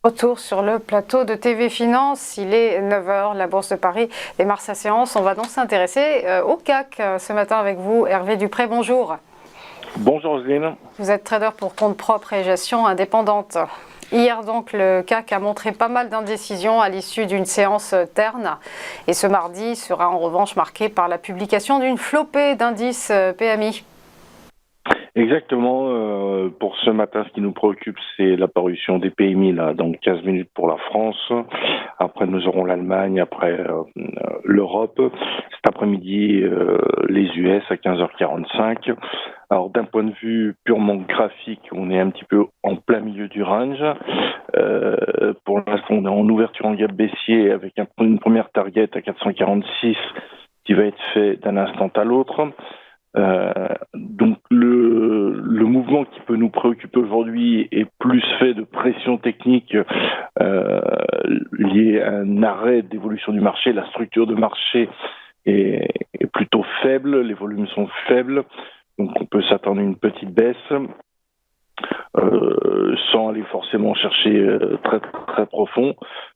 Retour sur le plateau de TV Finance, il est 9 h, la Bourse de Paris démarre sa séance. On va donc s'intéresser au CAC ce matin avec vous, Hervé Dupré, bonjour. Bonjour Zine. Vous êtes trader pour compte propre et gestion indépendante. Hier donc, le CAC a montré pas mal d'indécisions à l'issue d'une séance terne. Et ce mardi sera en revanche marqué par la publication d'une flopée d'indices PMI. Exactement. Pour ce matin, ce qui nous préoccupe, c'est la parution des PMI là, dans 15 minutes pour la France. Après, nous aurons l'Allemagne, après l'Europe. Cet après-midi, les US à 15h45. Alors, d'un point de vue purement graphique, on est un petit peu en plein milieu du range. Pour l'instant, on est en ouverture en gap baissier avec une première target à 446 qui va être fait d'un instant à l'autre. Donc le mouvement qui peut nous préoccuper aujourd'hui est plus fait de pression technique liée à un arrêt d'évolution du marché. La structure de marché est plutôt faible, les volumes sont faibles, donc on peut s'attendre à une petite baisse. Sans aller forcément chercher très très profond.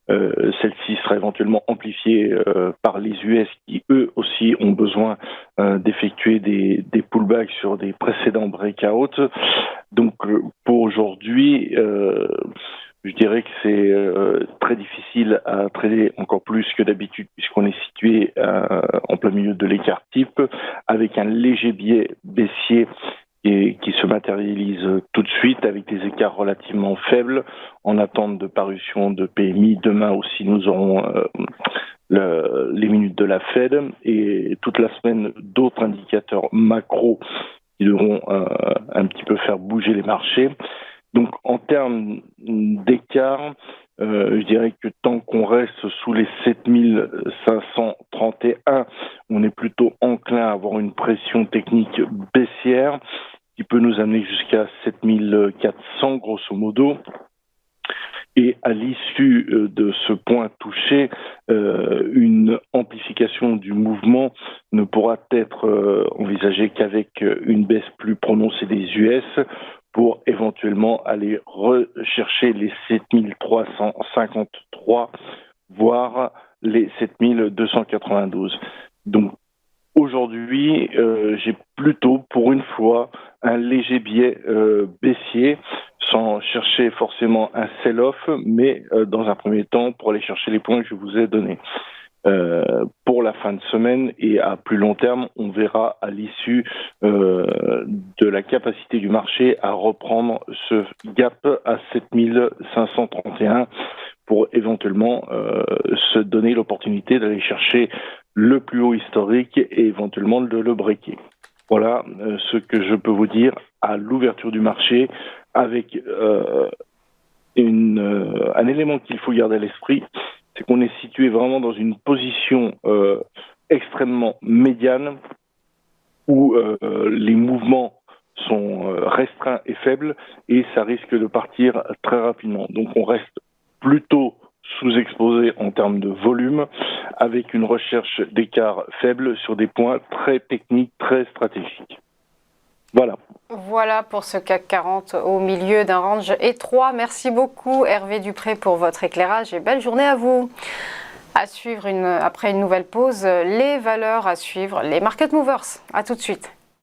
Celle-ci sera éventuellement amplifiée par les US qui eux aussi ont besoin d'effectuer des pullbacks sur des précédents breakouts. Donc pour aujourd'hui, je dirais que c'est très difficile à trader encore plus que d'habitude puisqu'on est situé en plein milieu de l'écart type avec un léger biais baissier et qui se matérialise tout de suite avec des écarts relativement faibles en attente de parution de PMI. Demain aussi, nous aurons les minutes de la Fed et toute la semaine d'autres indicateurs macro qui devront un petit peu faire bouger les marchés. Donc en termes d'écart, je dirais que tant qu'on reste sous les 7531, on est plutôt enclin à avoir une pression technique baissière qui peut nous amener jusqu'à 7400 grosso modo. Et à l'issue de ce point touché, une amplification du mouvement ne pourra être envisagée qu'avec une baisse plus prononcée des US pour éventuellement aller rechercher les 7353, voire les 7292. Donc aujourd'hui, j'ai plutôt, pour une fois, un léger biais baissier, sans chercher forcément un sell-off, mais dans un premier temps, pour aller chercher les points que je vous ai donnés. Pour la fin de semaine et à plus long terme, on verra à l'issue de la capacité du marché à reprendre ce gap à 7531 pour éventuellement se donner l'opportunité d'aller chercher le plus haut historique et éventuellement de le breaker. Voilà ce que je peux vous dire à l'ouverture du marché avec un élément qu'il faut garder à l'esprit, c'est qu'on est situé vraiment dans une position extrêmement médiane où les mouvements sont restreints et faibles et ça risque de partir très rapidement. Donc on reste plutôt sous-exposé en termes de volume avec une recherche d'écart faible sur des points très techniques, très stratégiques. Voilà. Voilà pour ce CAC 40 au milieu d'un range étroit. Merci beaucoup Hervé Dupré pour votre éclairage et belle journée à vous. À suivre après une nouvelle pause, les valeurs à suivre, les market movers. À tout de suite.